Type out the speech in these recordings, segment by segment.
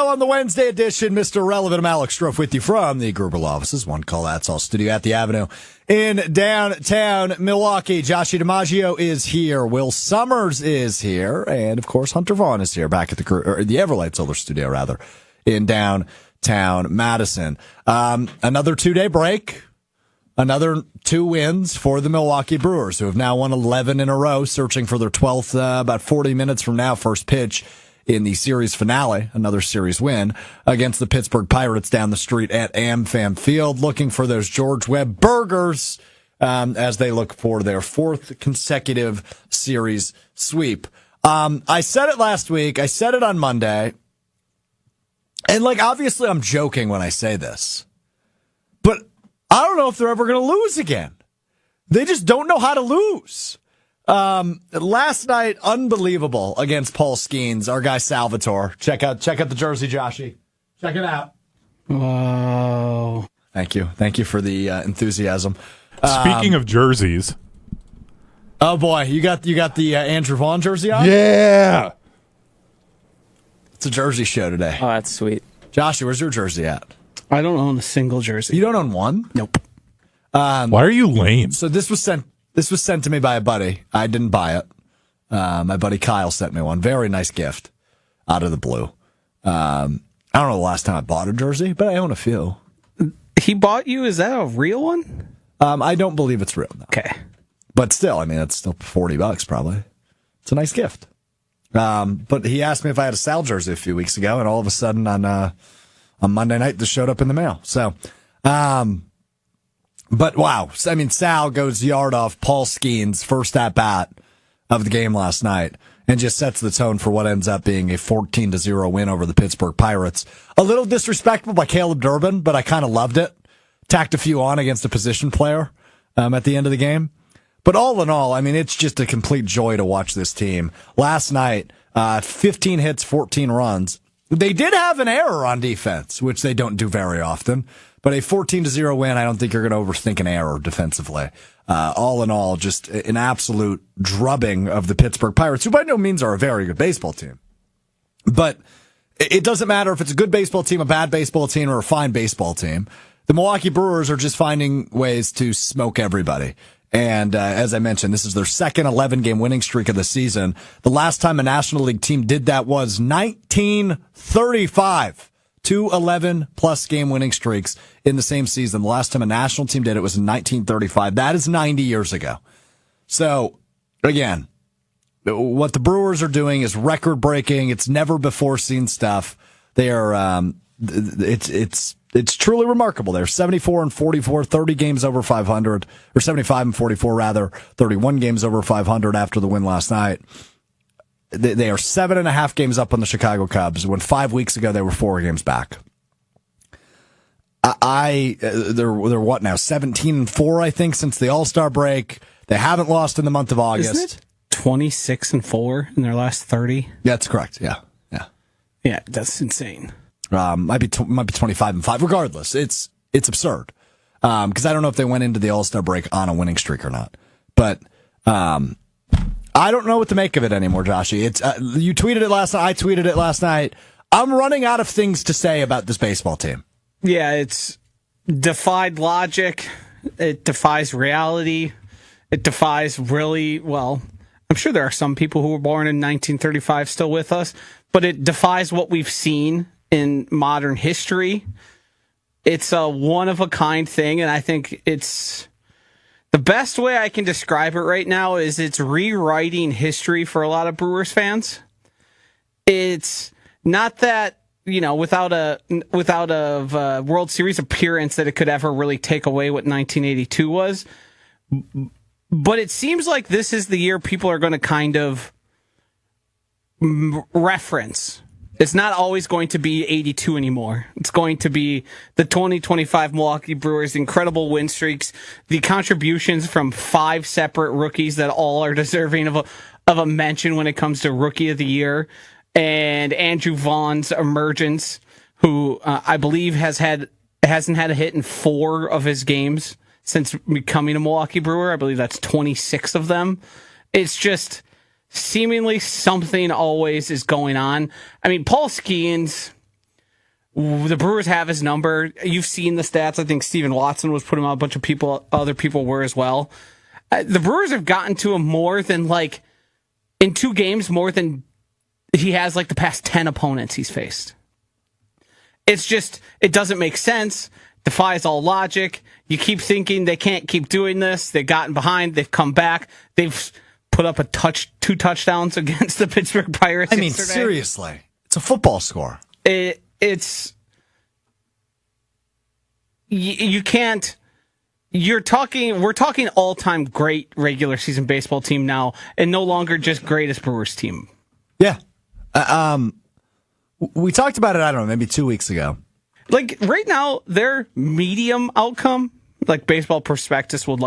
on the Wednesday edition. Mr. Relevant, I'm Alex Strouf with you from the Gruber Law Offices. One call, that's all. Studio at the Avenue in downtown Milwaukee. Joshie DiMaggio is here. Will Sommers is here. And, of course, Hunter Vaughn is here back at the Everlight Solar Studio, rather, in downtown Madison. Another 2-day break. Another 2 wins for the Milwaukee Brewers, who have now won 11 in a row, searching for their 12th about 40 minutes from now, first pitch in the series finale, another series win against the Pittsburgh Pirates down the street at AmFam Field, looking for those George Webb burgers as they look for their 4th consecutive series sweep. I said it last week. I said it on Monday. And, obviously I'm joking when I say this. But I don't know if they're ever going to lose again. They just don't know how to lose. Last night, unbelievable against Paul Skenes, our guy Salvatore. Check out the jersey, Joshie. Check it out. Whoa. Thank you for the enthusiasm. Speaking of jerseys. Oh boy, you got the Andrew Vaughn jersey on? Yeah. It's a jersey show today. Oh, that's sweet. Joshie, where's your jersey at? I don't own a single jersey. You don't own one? Nope. Why are you lame? So this was sent to me by a buddy. I didn't buy it. My buddy Kyle sent me one. Very nice gift out of the blue. I don't know the last time I bought a jersey, but I own a few. He bought you? Is that a real one? I don't believe it's real, no. Okay. But still, it's still $40 probably. It's a nice gift. But he asked me if I had a Sal jersey a few weeks ago, and all of a sudden on Monday night, this showed up in the mail. So, but wow. Sal goes yard off Paul Skenes' first at-bat of the game last night and just sets the tone for what ends up being a 14-0 win over the Pittsburgh Pirates. A little disrespectful by Caleb Durbin, but I kind of loved it. Tacked a few on against a position player at the end of the game. But all in all, it's just a complete joy to watch this team. Last night, 15 hits, 14 runs. They did have an error on defense, which they don't do very often. But a 14-0 win, I don't think you're going to overthink an error defensively. All in all, just an absolute drubbing of the Pittsburgh Pirates, who by no means are a very good baseball team. But it doesn't matter if it's a good baseball team, a bad baseball team, or a fine baseball team. The Milwaukee Brewers are just finding ways to smoke everybody. And as I mentioned, this is their second 11-game winning streak of the season. The last time a National League team did that was 1935. 2 11-plus game winning streaks in the same season. The last time a national team did it was in 1935. That is 90 years ago. So, again, what the Brewers are doing is record-breaking. It's never-before-seen stuff. They are, it's truly remarkable. They're 74-44, 30 games over 500, or 75-44 rather, 31 games over 500 after the win last night. They are 7.5 games up on the Chicago Cubs, when 5 weeks ago they were 4 games back. They're what now? 17-4, I think, since the All-Star break. They haven't lost in the month of August. Isn't it 26-4 in their last 30? That's correct. Yeah. Yeah, that's insane. Might be 25-5. Regardless, it's absurd. Because I don't know if they went into the All-Star break on a winning streak or not. But I don't know what to make of it anymore, Joshie. It's you tweeted it last night. I tweeted it last night. I'm running out of things to say about this baseball team. Yeah, it's defied logic. It defies reality. It defies I'm sure there are some people who were born in 1935 still with us, but it defies what we've seen in modern history. It's a one-of-a-kind thing, and I think it's the best way I can describe it right now is it's rewriting history for a lot of Brewers fans. It's not that, without a World Series appearance that it could ever really take away what 1982 was. But it seems like this is the year people are going to kind of reference. It's not always going to be 82 anymore. It's going to be the 2025 Milwaukee Brewers, incredible win streaks, the contributions from 5 separate rookies that all are deserving of a mention when it comes to Rookie of the Year, and Andrew Vaughn's emergence, who I believe hasn't had a hit in 4 of his games since becoming a Milwaukee Brewer. I believe that's 26 of them. It's just seemingly something always is going on. Paul Skenes, The Brewers have his number. You've seen the stats. I think Steven Watson was putting out, a bunch of other people were as well. The Brewers have gotten to him more than like in 2 games, more than he has like the past 10 opponents he's faced. It's just, it doesn't make sense. Defies all logic. You keep thinking they can't keep doing this. They've gotten behind. They've come back. They've put up 2 touchdowns against the Pittsburgh Pirates. I mean, yesterday. seriously, it's a football score. You can't. We're talking all-time great regular season baseball team now, and no longer just greatest Brewers team. Yeah. We talked about it, I don't know, maybe 2 weeks ago. Like right now, their medium outcome, like Baseball Prospectus would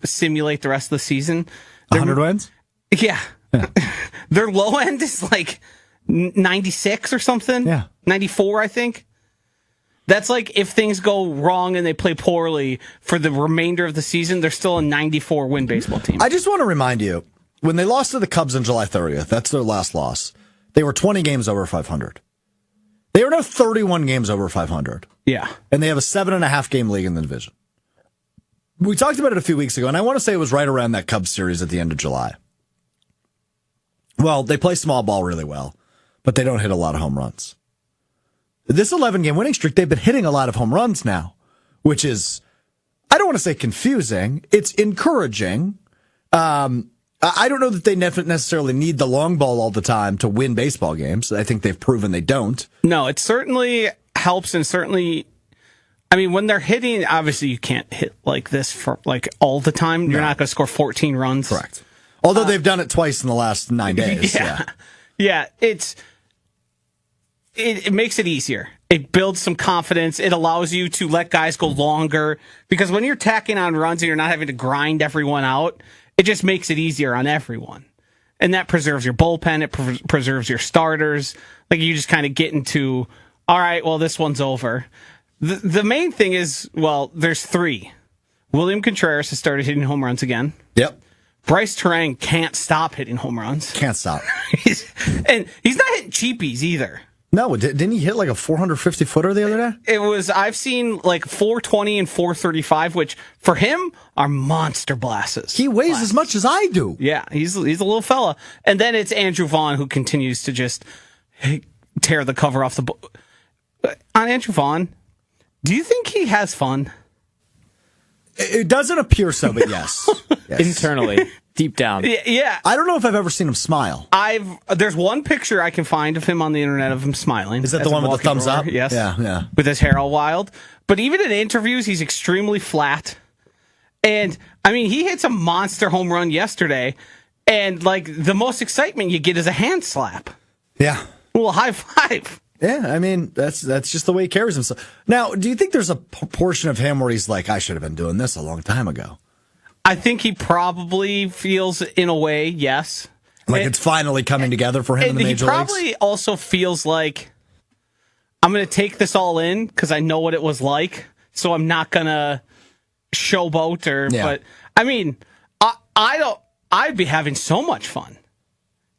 simulate the rest of the season. 100 wins? Yeah. Their low end is like 96 or something. Yeah. 94, I think. That's like if things go wrong and they play poorly for the remainder of the season, they're still a 94 win baseball team. I just want to remind you, when they lost to the Cubs on July 30th, that's their last loss. They were 20 games over 500. They are now 31 games over 500. Yeah. And they have a 7.5 game league in the division. We talked about it a few weeks ago, and I want to say it was right around that Cubs series at the end of July. Well, they play small ball really well, but they don't hit a lot of home runs. This 11-game winning streak, they've been hitting a lot of home runs now, which is, I don't want to say confusing. It's encouraging. I don't know that they necessarily need the long ball all the time to win baseball games. I think they've proven they don't. No, it certainly helps, and certainly, I mean, when they're hitting, obviously you can't hit like this for like all the time. You're not going to score 14 runs. Correct. Although they've done it twice in the last 9 days. Yeah. It makes it easier. It builds some confidence. It allows you to let guys go longer, because when you're tacking on runs and you're not having to grind everyone out, it just makes it easier on everyone. And that preserves your bullpen. It preserves your starters. Like, you just kind of get into, all right, well, this one's over. The main thing is, well, there's 3. William Contreras has started hitting home runs again. Yep. Bryce Terang can't stop hitting home runs. Can't stop. And he's not hitting cheapies either. No, didn't he hit like a 450-footer the other day? I've seen like 420 and 435, which for him are monster blasts. He weighs as much as I do. Yeah, he's a little fella. And then it's Andrew Vaughn, who continues to just tear the cover off the book. On Andrew Vaughn, do you think he has fun? It doesn't appear so, but yes. Internally, deep down. Yeah. I don't know if I've ever seen him smile. There's one picture I can find of him on the internet of him smiling. Is that the one with the thumbs up? Yes. Yeah. With his hair all wild. But even in interviews, he's extremely flat. And, I mean, he hit some monster home run yesterday. And, like, the most excitement you get is a hand slap. Yeah. A little high five. Yeah, I mean, that's just the way he carries himself. Now, do you think there's a portion of him where he's like, I should have been doing this a long time ago? I think he probably feels, in a way, yes. Like it's finally coming together for him in the major leagues? He probably also feels like, I'm going to take this all in because I know what it was like, so I'm not going to showboat but I mean, I'd be having so much fun.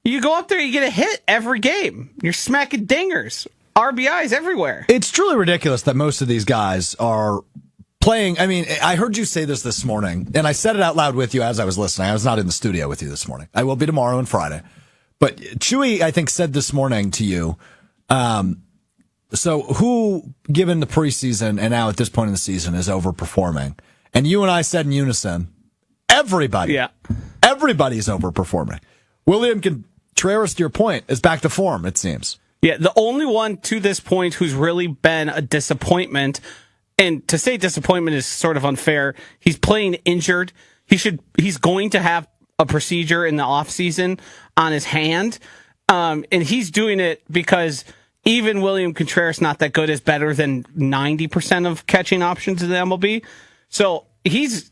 You go up there, you get a hit every game. You're smacking dingers, RBIs everywhere. It's truly ridiculous that most of these guys are playing. I mean, I heard you say this morning, and I said it out loud with you as I was listening. I was not in the studio with you this morning. I will be tomorrow and Friday. But Chewy, I think, said this morning to you, so who, given the preseason and now at this point in the season, is overperforming? And you and I said in unison, everybody. Yeah. Everybody's overperforming. William Contreras, to your point, is back to form, it seems. Yeah, the only one to this point who's really been a disappointment, and to say disappointment is sort of unfair, he's playing injured. He's going to have a procedure in the offseason on his hand, and he's doing it because even William Contreras, not that good, is better than 90% of catching options in the MLB. So he's,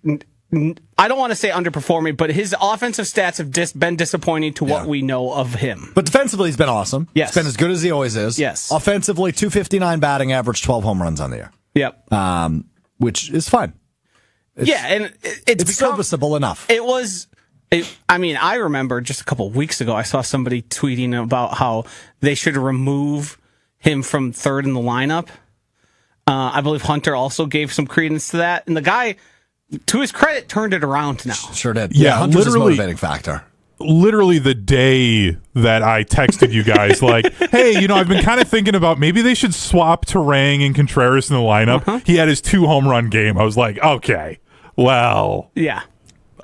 I don't want to say underperforming, but his offensive stats have been disappointing to what we know of him. But defensively, he's been awesome. Yes. He's been as good as he always is. Yes. Offensively, 259 batting average, 12 home runs on the year. Yep. Which is fine. And it's serviceable enough. I mean, I remember just a couple of weeks ago, I saw somebody tweeting about how they should remove him from third in the lineup. I believe Hunter also gave some credence to that. And the guy, to his credit, turned it around now. Sure did. Yeah, Hunter's literally- a motivating factor. Literally the day that I texted you guys, like, hey, I've been kind of thinking about maybe they should swap Terang and Contreras in the lineup. He had his 2 home run game. I was like, okay, well, Yeah.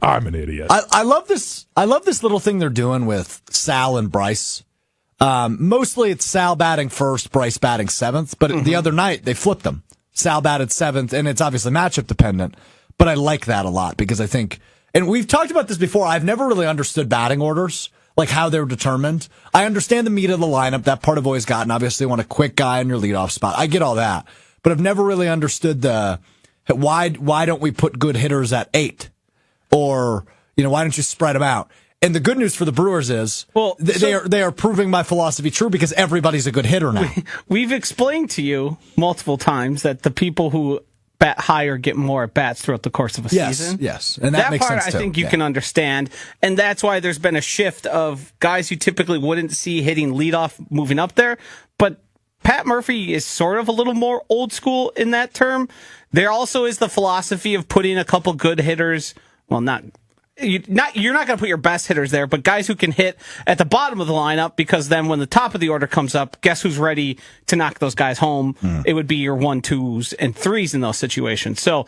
I'm an idiot. I love this. I love this little thing they're doing with Sal and Bryce. Mostly it's Sal batting first, Bryce batting seventh. But the other night they flipped them. Sal batted seventh, and it's obviously matchup dependent. But I like that a lot because I think, and we've talked about this before, I've never really understood batting orders, like how they're determined. I understand the meat of the lineup. That part I've always gotten. Obviously, you want a quick guy in your leadoff spot. I get all that. But I've never really understood the why don't we put good hitters at 8? Or, why don't you spread them out? And the good news for the Brewers is they are proving my philosophy true because everybody's a good hitter now. We've explained to you multiple times that the people who bat higher get more at bats throughout the course of a season. Yes, and that makes part sense I too. think you can understand, and that's why there's been a shift of guys you typically wouldn't see hitting leadoff moving up there. But Pat Murphy is sort of a little more old school in that term. There also is the philosophy of putting a couple good hitters. Well, you're not going to put your best hitters there, but guys who can hit at the bottom of the lineup, because then when the top of the order comes up, guess who's ready to knock those guys home? It would be your 1, 2s, and 3s in those situations. So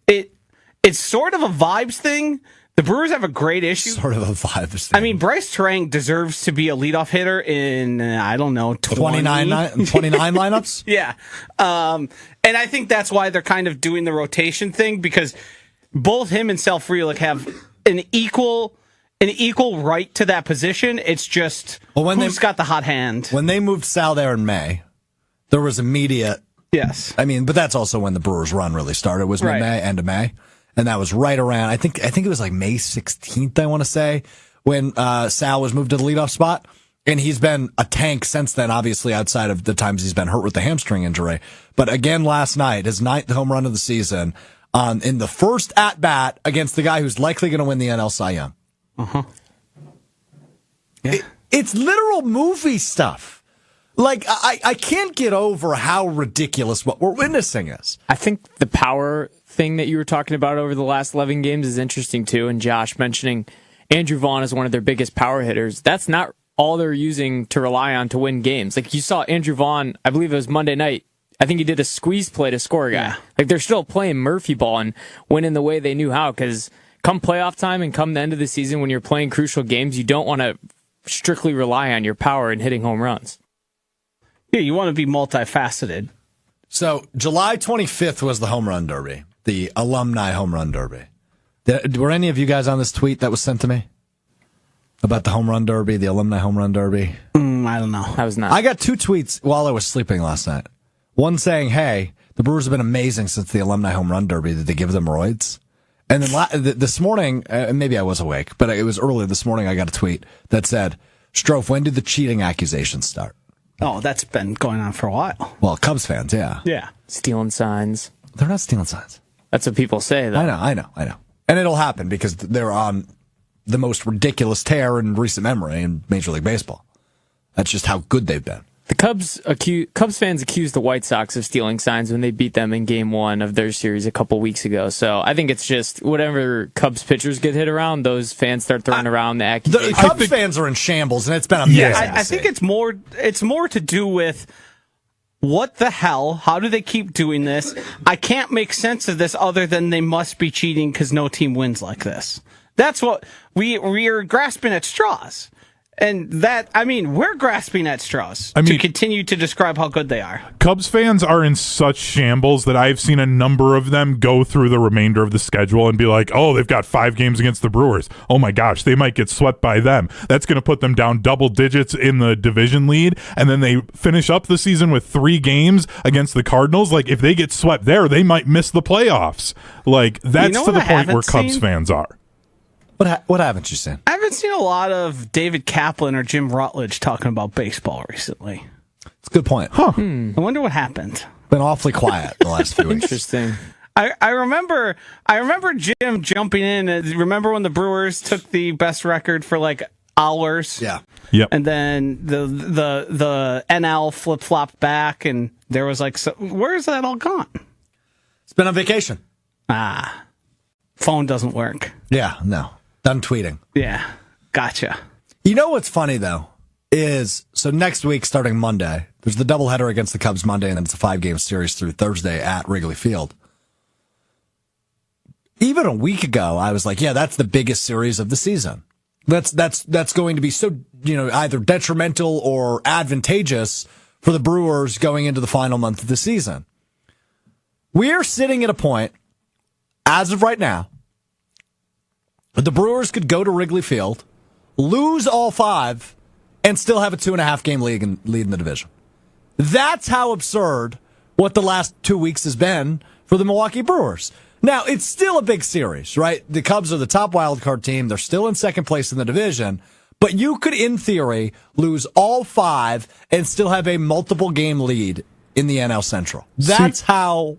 it's sort of a vibes thing. The Brewers have a great issue. Sort of a vibes thing. I mean, Bryce Terang deserves to be a leadoff hitter in, I don't know, 29 lineups? Yeah. And I think that's why they're kind of doing the rotation thing, because both him and Sal Frelick have an equal right to that position. It's just who's got the hot hand. When they moved Sal there in May, there was immediate. Yes. I mean, but that's also when the Brewers run really started. It was mid-May, end of May. And that was right around, I think it was like May 16th, I want to say, when Sal was moved to the leadoff spot. And he's been a tank since then, obviously, outside of the times he's been hurt with the hamstring injury. But again, last night, his 9th home run of the season, in the first at-bat against the guy who's likely going to win the NL Cy Young. Yeah. It's literal movie stuff. Like, I can't get over how ridiculous what we're witnessing is. I think the power thing that you were talking about over the last 11 games is interesting, too. And Josh mentioning Andrew Vaughn is one of their biggest power hitters. That's not all they're using to rely on to win games. Like, you saw Andrew Vaughn, I believe it was Monday night, I think he did a squeeze play to score a guy. Yeah. Like, they're still playing Murphy ball and winning the way they knew how, because come playoff time and come the end of the season when you're playing crucial games, you don't want to strictly rely on your power and hitting home runs. Yeah, you want to be multifaceted. So, July 25th was the home run derby, the alumni home run derby. Were any of you guys on this tweet that was sent to me? About the home run derby, the alumni home run derby? I don't know. I was not. I got 2 tweets while I was sleeping last night. One saying, hey, the Brewers have been amazing since the alumni home run derby. Did they give them roids? And then this morning, maybe I was awake, but it was early this morning, I got a tweet that said, Strouf, when did the cheating accusations start? Oh, that's been going on for a while. Well, Cubs fans, yeah. Yeah. Stealing signs. They're not stealing signs. That's what people say, though. I know. And it'll happen because they're on the most ridiculous tear in recent memory in Major League Baseball. That's just how good they've been. The Cubs fans accused the White Sox of stealing signs when they beat them in Game 1 of their series a couple weeks ago. So I think it's just whatever Cubs pitchers get hit around, those fans start throwing around the accusations. The Cubs fans are in shambles, and it's been amazing. Yeah, I think it's more to do with what the hell? How do they keep doing this? I can't make sense of this other than they must be cheating because no team wins like this. That's what we're grasping at straws. And we're grasping at straws to continue to describe how good they are. Cubs fans are in such shambles that I've seen a number of them go through the remainder of the schedule and be like, oh, they've got 5 games against the Brewers. Oh my gosh, they might get swept by them. That's going to put them down double digits in the division lead. And then they finish up the season with 3 games against the Cardinals. Like, if they get swept there, they might miss the playoffs. Like, that's to the point where Cubs fans are. What haven't you seen? I haven't seen a lot of David Kaplan or Jim Rutledge talking about baseball recently. It's a good point. I wonder what happened. Been awfully quiet the last few weeks. Interesting. I remember Jim jumping in. Remember when the Brewers took the best record for like hours. Yeah. Yep. And then the NL flip-flopped back, and there was like, so, where's that all gone? It's been on vacation. Phone doesn't work. Yeah, no. Done tweeting. Yeah, gotcha. You know what's funny, though, is so next week, starting Monday, there's the doubleheader against the Cubs Monday, and then it's a 5-game series through Thursday at Wrigley Field. Even a week ago, I was like, yeah, that's the biggest series of the season. That's going to be so, either detrimental or advantageous for the Brewers going into the final month of the season. We're sitting at a point, as of right now, the Brewers could go to Wrigley Field, lose all 5, and still have a 2.5-game lead in the division. That's how absurd what the last 2 weeks has been for the Milwaukee Brewers. Now, it's still a big series, right? The Cubs are the top wildcard team. They're still in second place in the division. But you could, in theory, lose all 5 and still have a multiple-game lead in the NL Central. That's how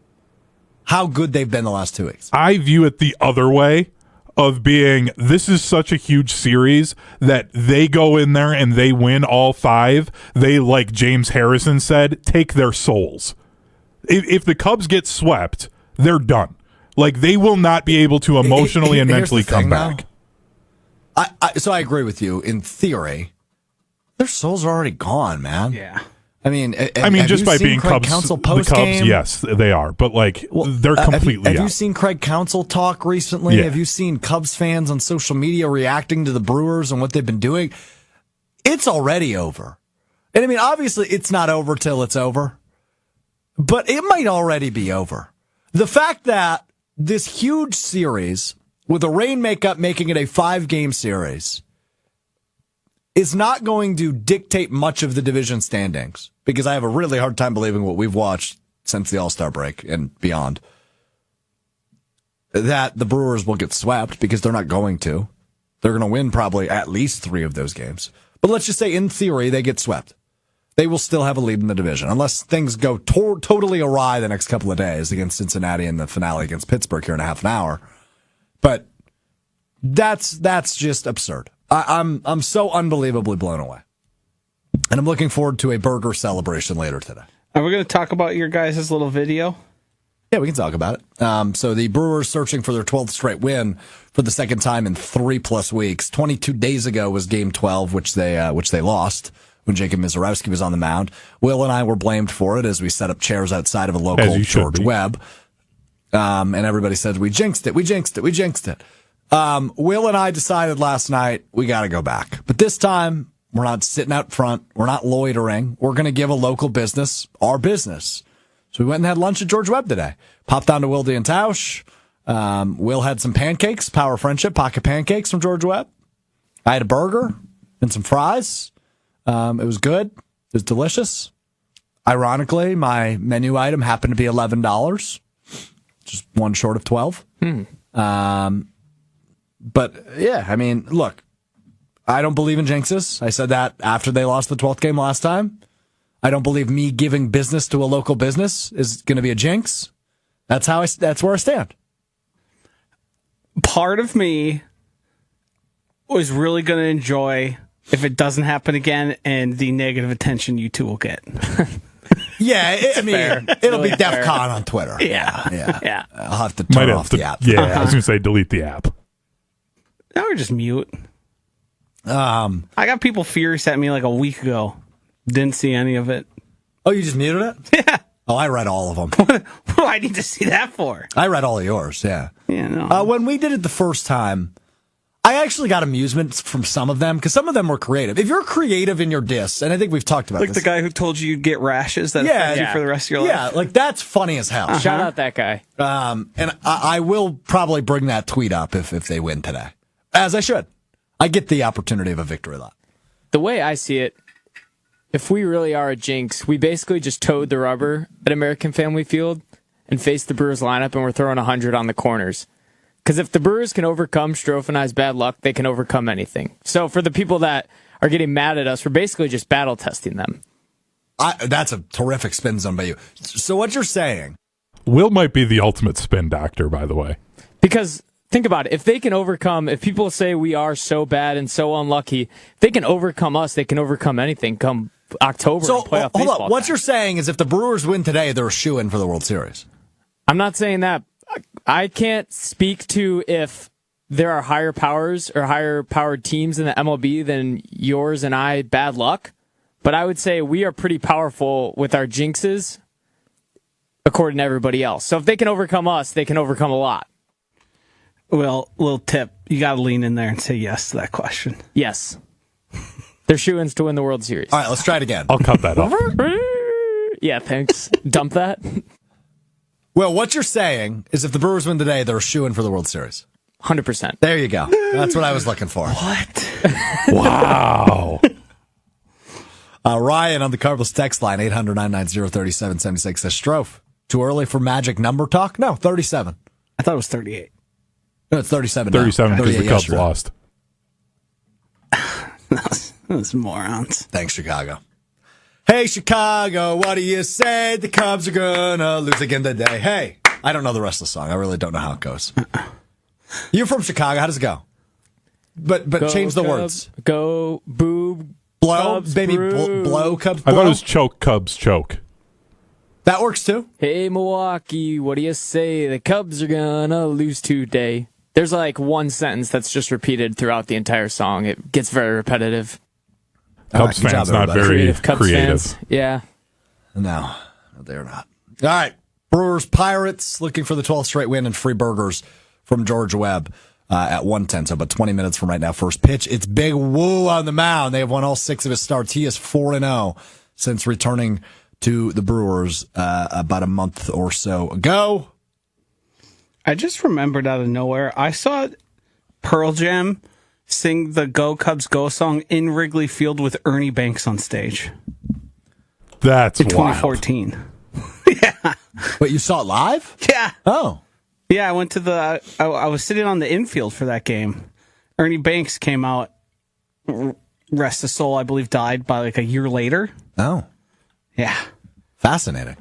good they've been the last 2 weeks. I view it the other way of being, this is such a huge series that they go in there and they win all 5. They, like James Harrison said, take their souls. If the Cubs get swept, they're done. Like, they will not be able to emotionally and mentally come back. So I agree with you. In theory, their souls are already gone, man. Yeah. I mean, just by being Craig Cubs, Counsell the post-game? Cubs, yes, they are. But they're completely Have you out. seen Craig Counsell talk recently? Yeah. Have you seen Cubs fans on social media reacting to the Brewers and what they've been doing? It's already over. And I mean, obviously, it's not over till it's over, but it might already be over. The fact that this huge series with a rain makeup making it a 5-game series is not going to dictate much of the division standings, because I have a really hard time believing what we've watched since the All-Star break and beyond, that the Brewers will get swept, because they're not going to. They're going to win probably at least 3 of those games. But let's just say, in theory, they get swept. They will still have a lead in the division, unless things go totally awry the next couple of days against Cincinnati and the finale against Pittsburgh here in a half an hour. But that's just absurd. I'm so unbelievably blown away. And I'm looking forward to a burger celebration later today. Are we going to talk about your guys' little video? Yeah, we can talk about it. So the Brewers searching for their 12th straight win for the second time in 3+ weeks. 22 days ago was Game 12, which they lost when Jacob Misiorowski was on the mound. Will and I were blamed for it as we set up chairs outside of a local George Webb. And everybody said, we jinxed it. Will and I decided last night we got to go back. But this time, we're not sitting out front. We're not loitering. We're going to give a local business our business. So we went and had lunch at George Webb today. Popped down to Wilde and Tausch. Will had some pancakes, Power Friendship, pocket pancakes from George Webb. I had a burger and some fries. It was good. It was delicious. Ironically, my menu item happened to be $11, just one short of 12. But yeah, I mean, look, I don't believe in jinxes. I said that after they lost the 12th game last time. I don't believe me giving business to a local business is going to be a jinx. That's where I stand. Part of me was really going to enjoy if it doesn't happen again and the negative attention you two will get. Yeah, it'll be DEF CON on Twitter. Yeah. I'll have to turn off the app. Yeah, I was going to say delete the app. Now we're just mute. I got people furious at me like a week ago. Didn't see any of it. Oh, you just muted it? Yeah. Oh, I read all of them. What do I need to see that for? I read all of yours, yeah. Yeah, no. When we did it the first time, I actually got amusement from some of them, because some of them were creative. If you're creative in your diss, and I think we've talked about like this. the guy who told you you'd get rashes that affect you for the rest of your life? Yeah, like that's funny as hell. Shout out that guy. And I will probably bring that tweet up if they win today. As I should. I get the opportunity of a victory lap. The way I see it, if we really are a jinx, we basically just towed the rubber at American Family Field and faced the Brewers lineup, and we're throwing 100 on the corners. Because if the Brewers can overcome Strouf and I's bad luck, they can overcome anything. So for the people that are getting mad at us, we're basically just battle testing them. That's a terrific spin zone by you. So what you're saying... Will might be the ultimate spin doctor, by the way. Because think about it. If people say we are so bad and so unlucky, if they can overcome us, they can overcome anything come October. So, and playoff hold baseball on. What time. you're saying is if the Brewers win today, they're a shoo-in for the World Series. I'm not saying that. I can't speak to if there are higher powers or higher powered teams in the MLB than yours and I, bad luck. But I would say we are pretty powerful with our jinxes according to everybody else. So if they can overcome us, they can overcome a lot. Well, little tip. You got to lean in there and say yes to that question. Yes. They're shoo-ins to win the World Series. All right, let's try it again. I'll cut that off. Yeah, thanks. Dump that. Well, what you're saying is if the Brewers win today, they're a shoo-in for the World Series. 100%. There you go. That's what I was looking for. What? Wow. Ryan on the Cardinals text line, 800-990-3776, says, Strouf, too early for magic number talk? No, 37. I thought it was 38. No, it's 37 now. 37 because the 38 Cubs yesterday. lost. Those morons. Thanks, Chicago. Hey, Chicago, what do you say? The Cubs are gonna lose again today. Hey, I don't know the rest of the song. I really don't know how it goes. You're from Chicago. How does it go? But Go change the Cubs, words. Go, boo, Blow, Cubs, baby, brew. blow, Cubs, I blow. thought it was choke, Cubs, choke. That works too. Hey, Milwaukee, what do you say? The Cubs are gonna lose today. There's like one sentence that's just repeated throughout the entire song. It gets very repetitive. Cubs good fans job, not everybody. very Cubs creative. fans. Yeah. No, they're not. All right. Brewers, Pirates, looking for the 12th straight win and free burgers from George Webb at 1:10. So about 20 minutes from right now, first pitch. It's Big Woo on the mound. They have won all 6 of his starts. He is 4-0 since returning to the Brewers about a month or so ago. I just remembered out of nowhere, I saw Pearl Jam sing the Go Cubs Go song in Wrigley Field with Ernie Banks on stage That's in wild. 2014. Wait, you saw it live? Yeah. Oh. Yeah, I went to I was sitting on the infield for that game. Ernie Banks came out, rest his soul, I believe died by like a year later. Oh. Yeah. Fascinating.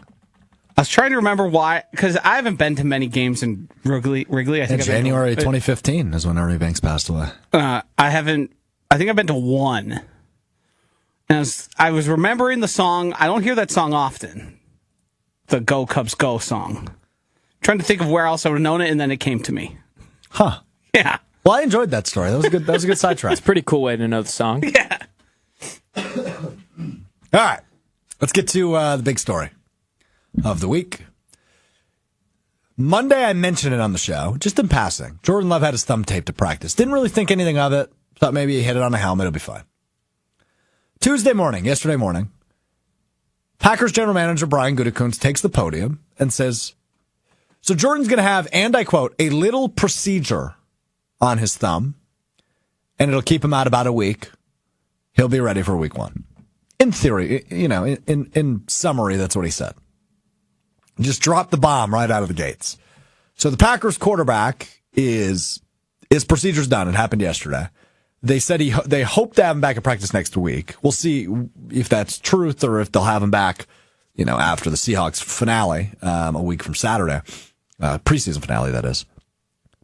I was trying to remember why, because I haven't been to many games in Wrigley. I think In I've been to- January 2015 is when Ernie Banks passed away. I think I've been to one. And I was remembering the song. I don't hear that song often. The Go Cubs Go song. Trying to think of where else I would have known it, and then it came to me. Huh. Yeah. Well, I enjoyed that story. That was a good. That was a good sidetrack. Pretty cool way to know the song. Yeah. All right, let's get to the big story of the week. Monday, I mentioned it on the show, just in passing. Jordan Love had his thumb taped to practice. Didn't really think anything of it. Thought maybe he hit it on a helmet. It'll be fine. Yesterday morning, Packers general manager Brian Gutekunst takes the podium and says, so Jordan's going to have, and I quote, a little procedure on his thumb, and it'll keep him out about a week. He'll be ready for week 1. In theory, in summary, that's what he said. Just dropped the bomb right out of the gates. So the Packers quarterback his procedure's done. It happened yesterday. They said they hope to have him back at practice next week. We'll see if that's truth or if they'll have him back, after the Seahawks finale, a week from Saturday, preseason finale, that is.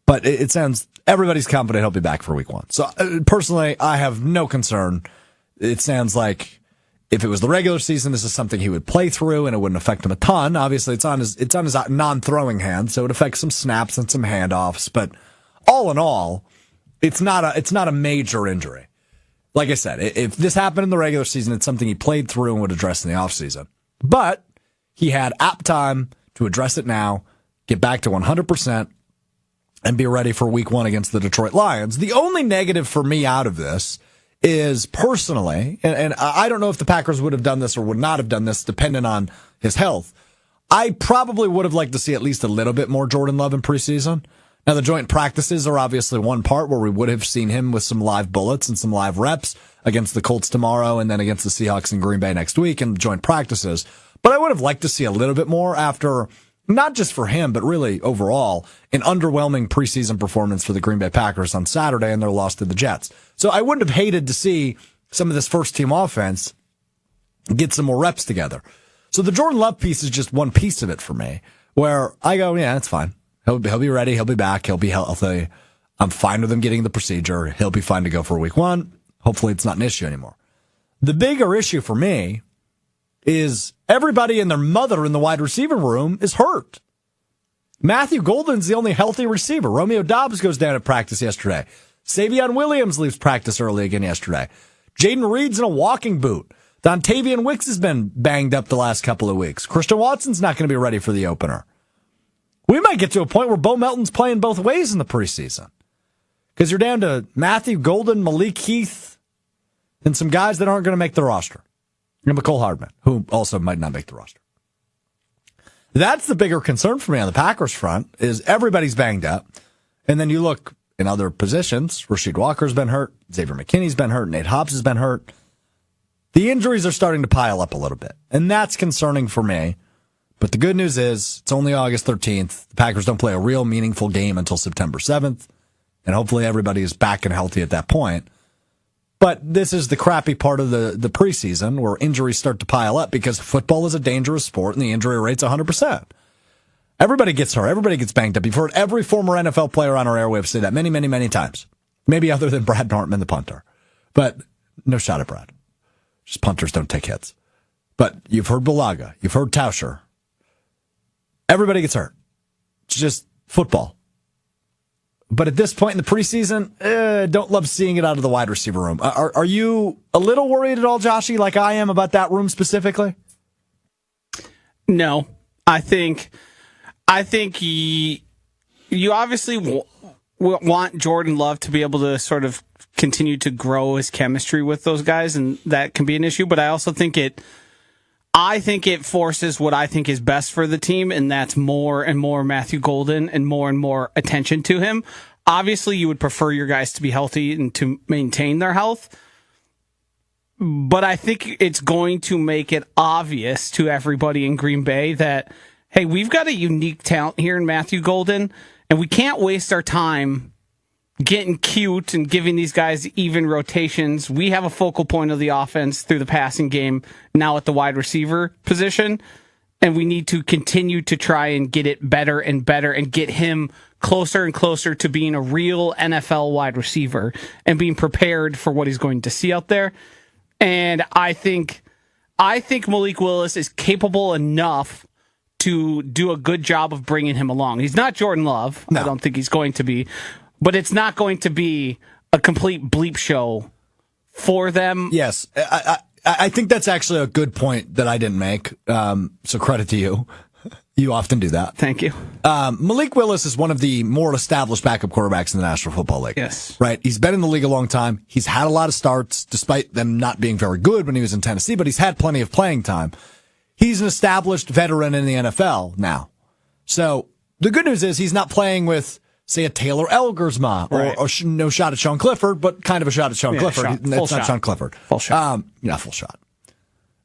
But it sounds everybody's confident he'll be back for week 1. So personally, I have no concern. It sounds like if it was the regular season, this is something he would play through and it wouldn't affect him a ton. Obviously, it's on his non-throwing hand, so it affects some snaps and some handoffs. But all in all, it's not a major injury. Like I said, if this happened in the regular season, it's something he played through and would address in the offseason. But he had apt time to address it now, get back to 100%, and be ready for week 1 against the Detroit Lions. The only negative for me out of this is personally, and I don't know if the Packers would have done this or would not have done this, depending on his health. I probably would have liked to see at least a little bit more Jordan Love in preseason. Now, the joint practices are obviously one part where we would have seen him with some live bullets and some live reps against the Colts tomorrow and then against the Seahawks in Green Bay next week in joint practices. But I would have liked to see a little bit more after, not just for him, but really overall, an underwhelming preseason performance for the Green Bay Packers on Saturday and their loss to the Jets. So I wouldn't have hated to see some of this first-team offense get some more reps together. So the Jordan Love piece is just one piece of it for me, where I go, yeah, that's fine. He'll be ready. He'll be back. He'll be healthy. I'm fine with him getting the procedure. He'll be fine to go for week 1. Hopefully it's not an issue anymore. The bigger issue for me is everybody and their mother in the wide receiver room is hurt. Matthew Golden's the only healthy receiver. Romeo Doubs goes down at practice yesterday. Savion Williams leaves practice early again yesterday. Jaden Reed's in a walking boot. Dontavian Wicks has been banged up the last couple of weeks. Christian Watson's not going to be ready for the opener. We might get to a point where Bo Melton's playing both ways in the preseason. Because you're down to Matthew Golden, Malik Heath, and some guys that aren't going to make the roster. And McCole Hardman, who also might not make the roster. That's the bigger concern for me on the Packers front, is everybody's banged up. And then you look in other positions. Rasheed Walker's been hurt. Xavier McKinney's been hurt. Nate Hobbs has been hurt. The injuries are starting to pile up a little bit. And that's concerning for me. But the good news is it's only August 13th. The Packers don't play a real meaningful game until September 7th. And hopefully everybody is back and healthy at that point. But this is the crappy part of the preseason where injuries start to pile up because football is a dangerous sport and the injury rate's 100%. Everybody gets hurt. Everybody gets banged up. You've heard every former NFL player on our airwaves say that many, many, many times. Maybe other than Brad Nortman, the punter. But no shot at Brad. Just punters don't take hits. But you've heard Bulaga. You've heard Tauscher. Everybody gets hurt. It's just football. But at this point in the preseason, don't love seeing it out of the wide receiver room. Are you a little worried at all, Joshy, like I am about that room specifically? No. I think you obviously want Jordan Love to be able to sort of continue to grow his chemistry with those guys, and that can be an issue. But I also think it forces what I think is best for the team, and that's more and more Matthew Golden and more attention to him. Obviously, you would prefer your guys to be healthy and to maintain their health, but I think it's going to make it obvious to everybody in Green Bay that, hey, we've got a unique talent here in Matthew Golden, and we can't waste our time getting cute and giving these guys even rotations. We have a focal point of the offense through the passing game now at the wide receiver position, and we need to continue to try and get it better and better and get him closer and closer to being a real NFL wide receiver and being prepared for what he's going to see out there. And I think Malik Willis is capable enough to do a good job of bringing him along. He's not Jordan Love. No. I don't think he's going to be. But it's not going to be a complete bleep show for them. Yes. I think that's actually a good point that I didn't make. So credit to you. You often do that. Thank you. Malik Willis is one of the more established backup quarterbacks in the National Football League. Yes. Right? He's been in the league a long time. He's had a lot of starts, despite them not being very good when he was in Tennessee, but he's had plenty of playing time. He's an established veteran in the NFL now. So the good news is he's not playing with, say, a Taylor Elgersma or no shot at Sean Clifford, but kind of a shot at Sean Clifford. It's not Sean Clifford. Full shot. Full shot.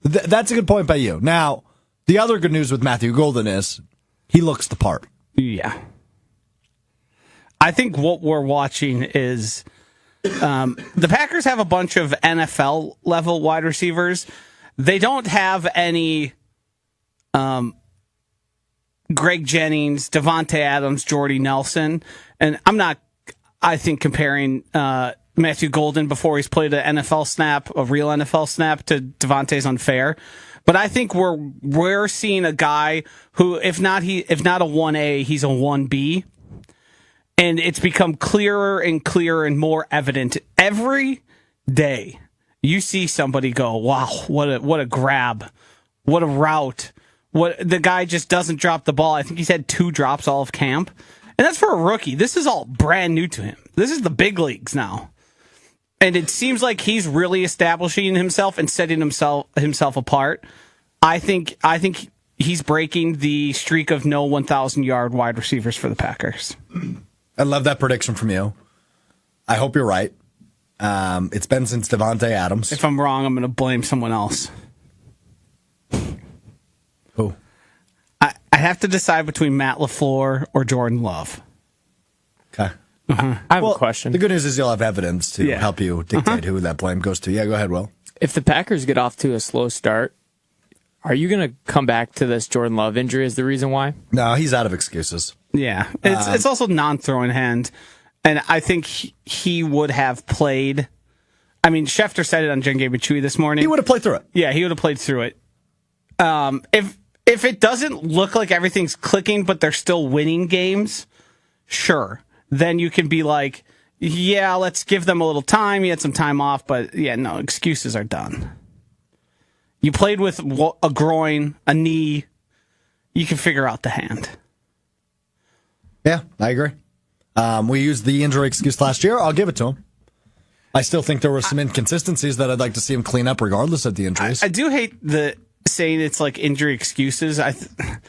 That's a good point by you. Now, the other good news with Matthew Golden is he looks the part. Yeah. I think what we're watching is the Packers have a bunch of NFL level wide receivers. They don't have any Greg Jennings, Devontae Adams, Jordy Nelson. And I'm not, I think, comparing Matthew Golden before he's played an NFL snap, a real NFL snap, to Devontae's unfair. But I think we're seeing a guy who, if not a 1A, he's a 1B. And it's become clearer and clearer and more evident every day. You see somebody go, wow, what a grab, what a route. The guy just doesn't drop the ball. I think he's had 2 drops all of camp. And that's for a rookie. This is all brand new to him. This is the big leagues now. And it seems like he's really establishing himself and setting himself apart. I think he's breaking the streak of no 1,000-yard wide receivers for the Packers. I love that prediction from you. I hope you're right. It's been since Devontae Adams. If I'm wrong, I'm going to blame someone else. Who? I have to decide between Matt LaFleur or Jordan Love. Okay. I have a question. The good news is you'll have evidence to help you dictate who that blame goes to. Yeah, go ahead, Will. If the Packers get off to a slow start, are you going to come back to this Jordan Love injury as the reason why? No, he's out of excuses. Yeah, it's also non-throwing hand, and I think he would have played. I mean, Schefter said it on Jen Gabe Chewy this morning. He would have played through it. Yeah, he would have played through it. If it doesn't look like everything's clicking, but they're still winning games, sure, then you can be like, yeah, let's give them a little time. You had some time off, but yeah, no, excuses are done. You played with a groin, a knee. You can figure out the hand. Yeah, I agree. We used the injury excuse last year. I'll give it to him. I still think there were some inconsistencies that I'd like to see him clean up regardless of the injuries. I do hate saying it's like injury excuses. I think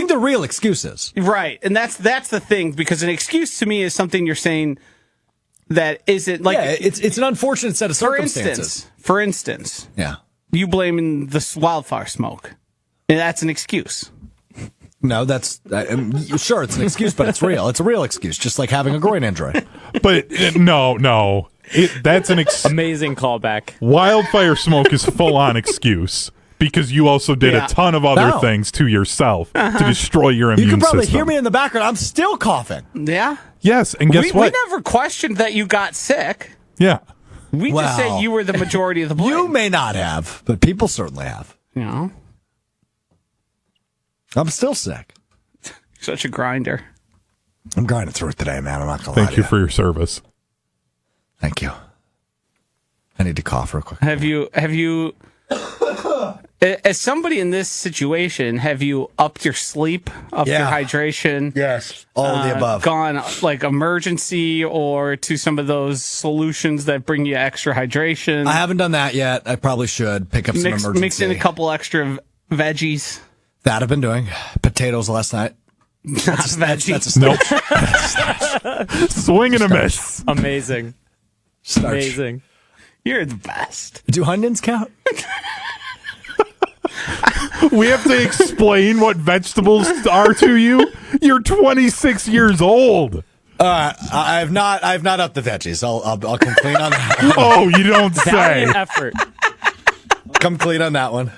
they're real excuses. Right, and that's the thing, because an excuse to me is something you're saying that isn't like... Yeah, it's an unfortunate set of circumstances. For instance, yeah, you blaming the wildfire smoke, and that's an excuse. No, that's sure it's an excuse, but it's real. It's a real excuse, just like having a groin injury. But no, that's an amazing callback. Wildfire smoke is full on excuse because you also did a ton of other things to yourself to destroy your immune system. You can probably hear me in the background. I'm still coughing. Yeah. Yes, and guess what? We never questioned that you got sick. Yeah. We just said you were the majority of the blame. You may not have, but people certainly have. You know. I'm still sick. Such a grinder. I'm grinding through it today, man. I'm not going to lie to you. Thank you for your service. Thank you. I need to cough real quick. Have you, as somebody in this situation, have you upped your sleep, upped your hydration? Yes. All of the above. Gone like emergency or to some of those solutions that bring you extra hydration? I haven't done that yet. I probably should pick up some emergency. Mix in a couple extra veggies. That I've been doing. Potatoes last night. That's veggie. That's a Nope. Swing and a miss. Amazing. Starch. Amazing. You're the best. Do onions count? We have to explain what vegetables are to you. You're 26 years old. I've not upped the veggies. I'll come clean on that. Oh, you don't say. Valiant effort. Come clean on that one.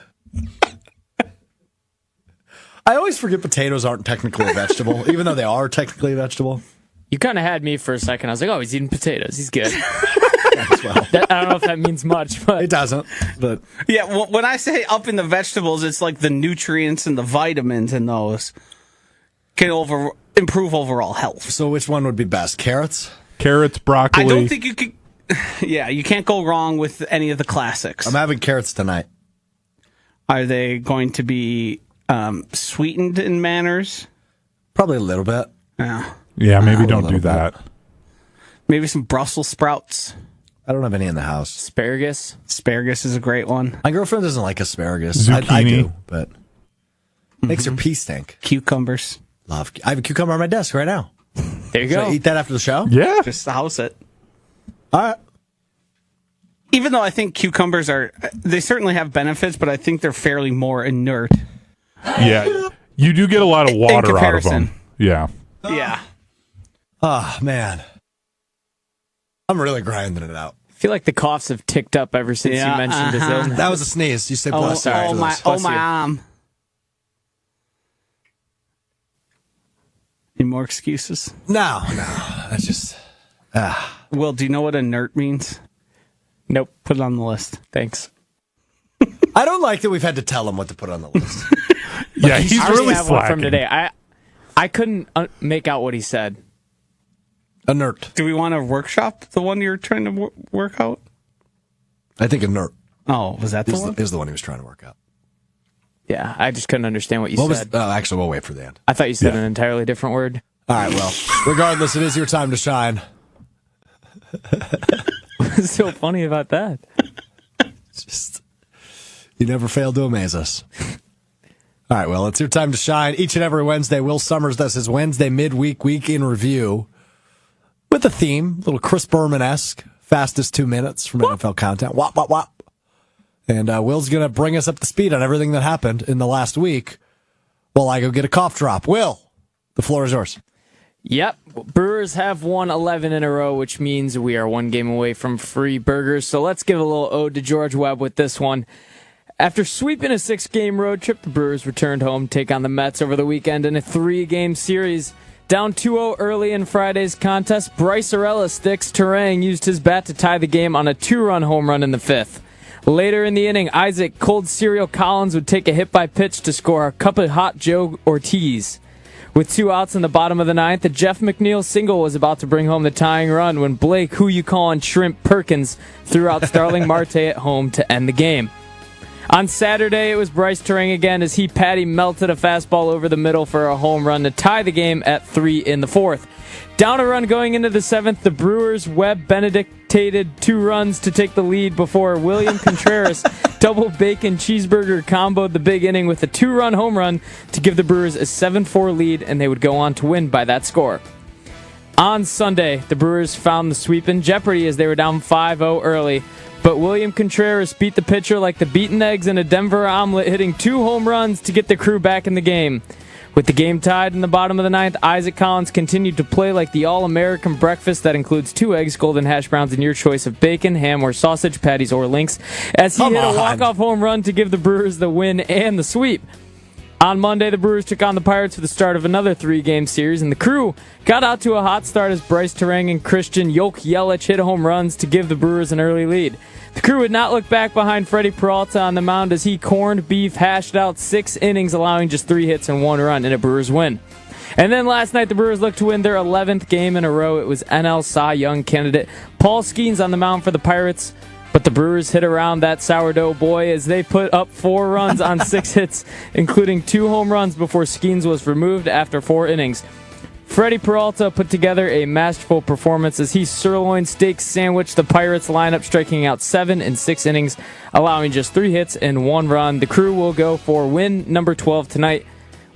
I always forget potatoes aren't technically a vegetable, even though they are technically a vegetable. You kind of had me for a second. I was like, oh, he's eating potatoes. He's good. I don't know if that means much, but It doesn't. But Yeah, well, when I say up in the vegetables, it's like the nutrients and the vitamins in those can improve overall health. so which one would be best? Carrots? Carrots, broccoli. I don't think you could. Yeah, you can't go wrong with any of the classics. I'm having carrots tonight. Are they going to be sweetened in manners? Probably a little bit. Yeah. Yeah, maybe A don't do little that. Maybe some Brussels sprouts. I don't have any in the house. asparagus. Asparagus is a great one. My girlfriend doesn't like asparagus. I Zucchini. do, but makes her pee stink. Cucumbers. I have a cucumber on my desk right now. There you Should go. I eat that after the show? Yeah. Just house it. All right. Even though I think cucumbers they certainly have benefits, but I think they're fairly more inert. Yeah. You do get a lot of water out of comparison. them. Yeah. Yeah. Oh, man. I'm really grinding it out. I feel like the coughs have ticked up ever since you mentioned his illness. That was a sneeze. You say bless you after this. My arm. Any more excuses? No. That's just... Will, do you know what inert means? Nope. Put it on the list. Thanks. I don't like that we've had to tell him what to put on the list. Yeah, he's I already really have one slacking. from today. I couldn't make out what he said. Inert. Do we want to workshop the one you're trying to work out? I think inert Oh, was that the one? is the one he was trying to work out. Yeah, I just couldn't understand what you What was? said. Actually, we'll wait for the end. I thought you said Yeah. an entirely different word. All right. Well, regardless, it is your time to shine. What's so funny about that? Just you never fail to amaze us. All right. Well, it's your time to shine. Each and every Wednesday, Will Sommers does his Wednesday midweek week in review with a theme, a little Chris Berman-esque, fastest 2 minutes from NFL Countdown. Wop wop wop. And Will's going to bring us up to speed on everything that happened in the last week while I go get a cough drop. Will, the floor is yours. Yep. Brewers have won 11 in a row, which means we are one game away from free burgers. So let's give a little ode to George Webb with this one. After sweeping a 6-game road trip, the Brewers returned home to take on the Mets over the weekend in a 3-game series. Down 2-0 early in Friday's contest, Bryce Orella Sticks Terang used his bat to tie the game on a 2-run home run in the 5th. Later in the inning, Isaac Cold Cereal Collins would take a hit by pitch to score a cup of hot Joe Ortiz. With 2 outs in the bottom of the 9th, the Jeff McNeil single was about to bring home the tying run when Blake, who you callin' Shrimp Perkins, threw out Starling Marte at home to end the game. On Saturday, it was Bryce Terang again as he melted a fastball over the middle for a home run to tie the game at 3 in the 4th. Down a run going into the 7th, the Brewers' Webb benedictated 2 runs to take the lead before William Contreras double bacon cheeseburger comboed the big inning with a 2-run home run to give the Brewers a 7-4 lead, and they would go on to win by that score. On Sunday, the Brewers found the sweep in jeopardy as they were down 5-0 early, but William Contreras beat the pitcher like the beaten eggs in a Denver omelet, hitting 2 home runs to get the crew back in the game. With the game tied in the bottom of the 9th, Isaac Collins continued to play like the all-American breakfast that includes 2 eggs, golden hash browns, and your choice of bacon, ham, or sausage patties, or links, as he hit a walk-off home run to give the Brewers the win and the sweep. On Monday, the Brewers took on the Pirates for the start of another 3-game series, and the crew got out to a hot start as Bryce Terang and Christian Yelich hit home runs to give the Brewers an early lead. The crew would not look back behind Freddie Peralta on the mound as he corned beef hashed out 6 innings, allowing just 3 hits and 1 run in a Brewers win. And then last night, the Brewers looked to win their 11th game in a row. It was NL Cy Young candidate Paul Skenes on the mound for the Pirates, but the Brewers hit around that sourdough boy as they put up 4 runs on 6 hits, including 2 home runs before Skenes was removed after 4 innings. Freddie Peralta put together a masterful performance as he sirloin steak sandwiched the Pirates lineup, striking out 7 in 6 innings, allowing just 3 hits and 1 run. The crew will go for win number 12 tonight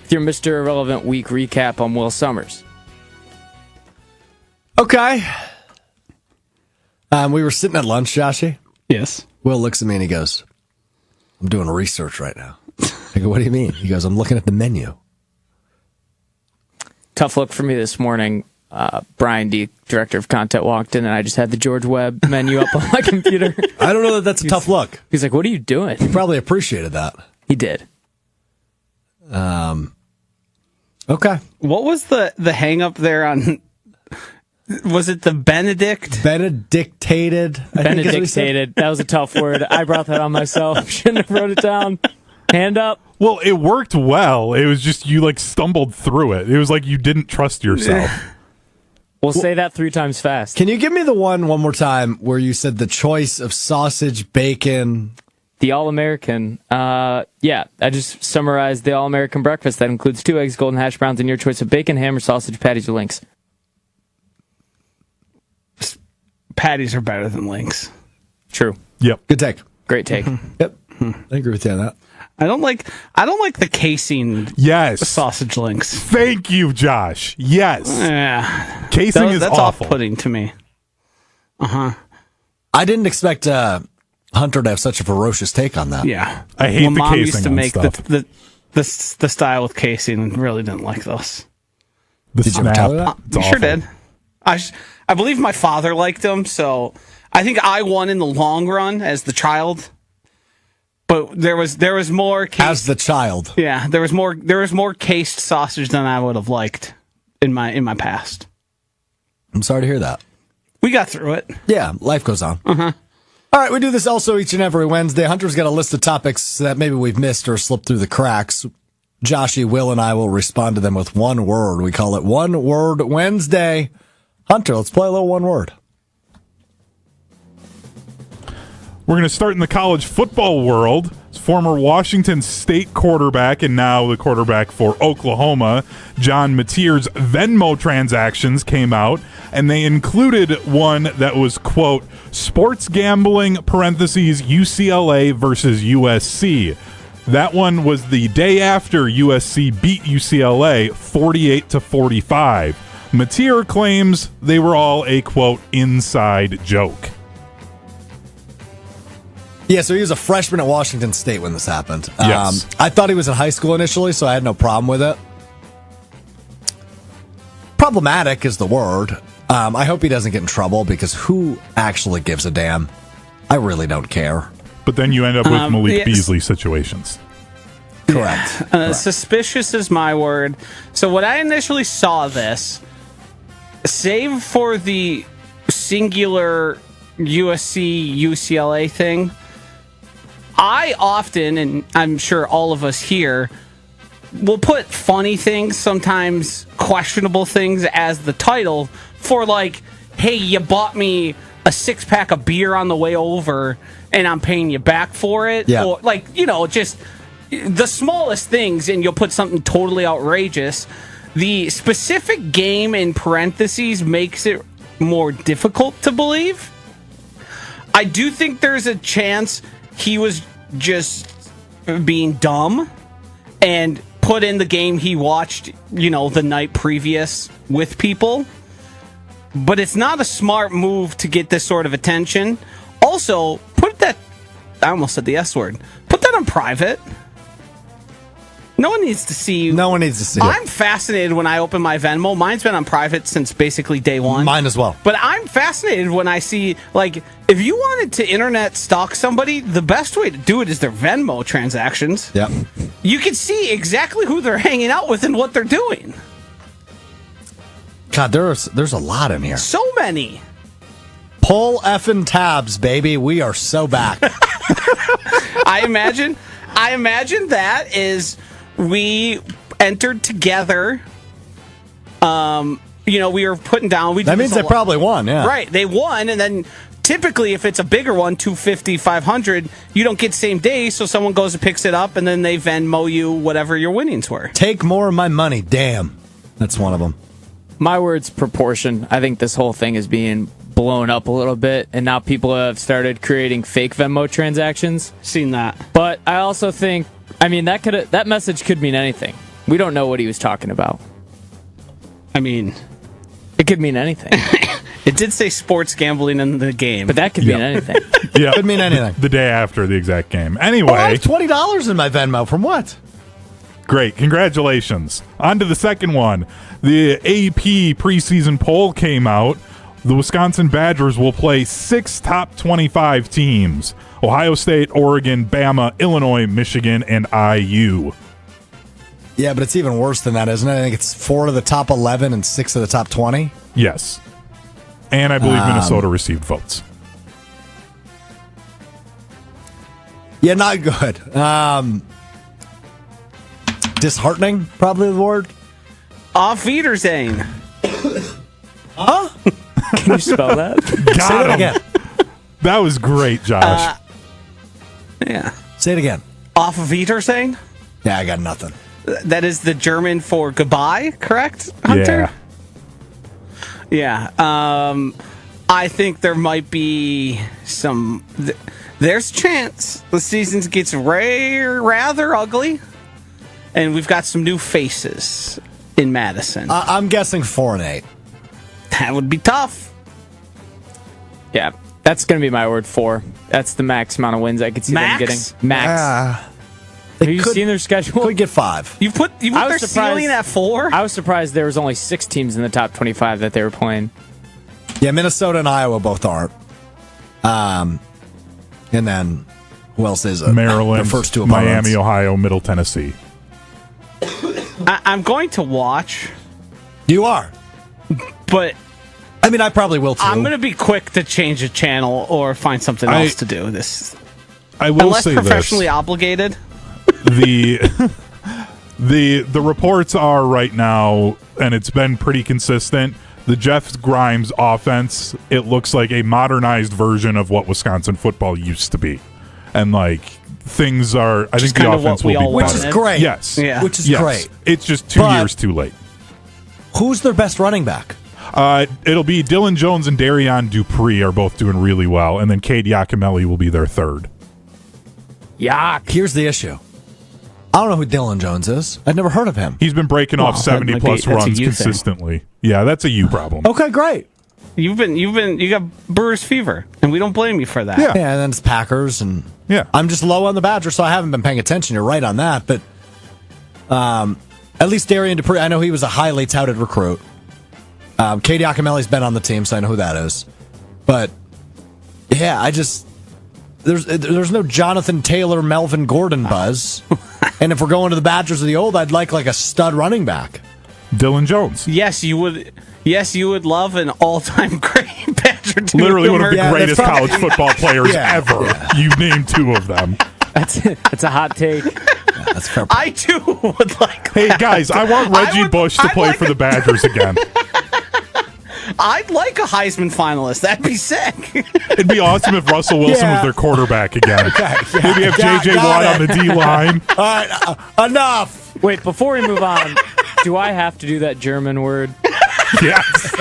with your Mr. Irrelevant Week recap on Will Sommers. Okay. We were sitting at lunch, Joshy. Yes. Will looks at me and he goes, I'm doing research right now. I go, what do you mean? He goes, I'm looking at the menu. Tough look for me this morning. Brian D., director of content, walked in and I just had the George Webb menu up on my computer. I don't know that that's a tough look. He's like, what are you doing? He probably appreciated that. He did. Okay. What was the hang up there on? Was it the Benedicted? Benedictated. Benedictated. That was a tough word. I brought that on myself. Shouldn't have wrote it down. Hand up. Well, it worked well. It was just you stumbled through it. It was like you didn't trust yourself. We'll say that 3 times fast. Can you give me the one more time where you said the choice of sausage, bacon? The All-American. Yeah, I just summarized the All-American breakfast. That includes 2 eggs, golden hash browns, and your choice of bacon, ham, or sausage patties or links. Patties are better than links. True. Yep. Good take. Great take. Yep. I agree with you on that. I don't like the casing. Yes. Sausage links. Thank you, Josh. Yes. Yeah. Casing is that's awful. off-putting to me. I didn't expect Hunter to have such a ferocious take on that. Yeah. I hate the Mom casing used to on make stuff. the style with casing and really didn't like those. The Did you ever snap. tell her that? It's You sure awful. did. I believe my father liked them, so I think I won in the long run as the child. But there was more As the child. yeah, there was more cased sausage than I would have liked in my past. I'm sorry to hear that. We got through it. Yeah, life goes on. All right, we do this also each and every Wednesday. Hunter's got a list of topics that maybe we've missed or slipped through the cracks. Joshy, Will, and I will respond to them with one word. We call it One Word Wednesday. Hunter, let's play a little one word. We're going to start in the college football world. Former Washington State quarterback and now the quarterback for Oklahoma, John Mateer's Venmo transactions came out, and they included one that was, quote, sports gambling, parentheses, UCLA versus USC. That one was the day after USC beat UCLA 48-45. Mateer claims they were all a, quote, inside joke. Yeah, so he was a freshman at Washington State when this happened. Yes. I thought he was in high school initially, so I had no problem with it. Problematic is the word. I hope he doesn't get in trouble because who actually gives a damn? I really don't care. But then you end up with Malik yes. Beasley situations. Correct. Suspicious is my word. So when I initially saw this, save for the singular USC UCLA thing, I often, and I'm sure all of us here, will put funny things, sometimes questionable things, as the title for, like, hey, you bought me a 6-pack of beer on the way over and I'm paying you back for it. Yeah. Or, like, just the smallest things, and you'll put something totally outrageous. The specific game in parentheses makes it more difficult to believe. I do think there's a chance he was just being dumb and put in the game he watched, the night previous with people. But it's not a smart move to get this sort of attention. Also, I almost said the S word. Put that on private. No one needs to see you. No one needs to see I'm it. fascinated when I open my Venmo. Mine's been on private since basically day one. Mine as well. But I'm fascinated when I see, like, if you wanted to internet stalk somebody, the best way to do it is their Venmo transactions. Yep. You can see exactly who they're hanging out with and what they're doing. God, there's a lot in here. So many. Pull effing tabs, baby. We are so back. I imagine that is we entered together. We were putting down. That means they probably won, yeah. Right, they won, and then typically if it's a bigger one, 250, 500, you don't get same day, so someone goes and picks it up, and then they Venmo you whatever your winnings were. Take more of my money, damn. That's one of them. My word's proportion. I think this whole thing is being blown up a little bit, and now people have started creating fake Venmo transactions. Seen that. But I also think, that message could mean anything. We don't know what he was talking about. It could mean anything. It did say sports gambling in the game. But that could mean anything. Yeah, Could mean anything. The day after the exact game. Oh, I Anyway, have $20 in my Venmo. From what? great. Congratulations. On to the second one. The AP preseason poll came out. The Wisconsin Badgers will play 6 top 25 teams: Ohio State, Oregon, Bama, Illinois, Michigan, and IU. Yeah, but it's even worse than that, isn't it? I think it's 4 of the top 11 and 6 of the top 20. Yes. And I believe Minnesota received votes. Yeah, not good. Disheartening, probably the word. Auf Wiedersehen. Can you spell that? Say that again. That was great, Josh. Yeah. Say it again. Auf Wiedersehen? Yeah, I got nothing. That is the German for goodbye, correct, Hunter? Yeah. Yeah. I think there might be some. There's a chance the season gets rather ugly, and we've got some new faces in Madison. I'm guessing 4-8. That would be tough. Yeah, that's going to be my word, 4. That's the max amount of wins I could see Max? them getting. Max. They Have you could- seen their schedule? Could get 5. You put I was their surprised- ceiling at 4? I was surprised there was only 6 teams in the top 25 that they were playing. Yeah, Minnesota and Iowa both aren't. And then who else is it? Maryland, the first two opponents. Miami, Ohio, Middle Tennessee. I'm going to watch, You are. but I mean, I probably will too. I'm going to be quick to change a channel or find something else to do. This I will unless say professionally this. obligated. the reports are right now, and it's been pretty consistent. The Jeff Grimes offense, it looks like a modernized version of what Wisconsin football used to be, and like things are. I think the kind of offense what we will all be which better. is wanted. great. Yes, Yeah. Which is yes. great. It's just 2 But- years too late. Who's their best running back? It'll be Dylan Jones and Darion Dupree are both doing really well, and then Cade Yakimelli will be their third. Yuck. Here's the issue. I don't know who Dylan Jones is. I've never heard of him. He's been breaking off that 70 might plus be- that's a runs you thing. consistently. Yeah, that's a you problem. Okay, great. You got Brewers fever, and we don't blame you for that. Yeah. Yeah, and then it's Packers, and Yeah. I'm just low on the Badgers, so I haven't been paying attention. You're right on that, but at least Darian Dupree, I know he was a highly touted recruit. Cade Yakimelli's been on the team, so I know who that is. But yeah, there's no Jonathan Taylor, Melvin Gordon buzz. And if we're going to the Badgers of the old, I'd like a stud running back. Dylan Jones. Yes, you would. Yes, you would love an all-time great Badger. Literally one of the Yeah, greatest that's probably- college football players Yeah, ever. yeah. You named two of them. That's a hot take. That's fair. I too would like. Hey guys, I want Reggie Bush to I'd play like for the Badgers again. I'd like a Heisman finalist. That'd be sick. It'd be awesome if Russell Wilson Yeah. was their quarterback again. Maybe have Got J.J. Watt it. on the D line. All right, enough. Wait, before we move on, do I have to do that German word? Yes.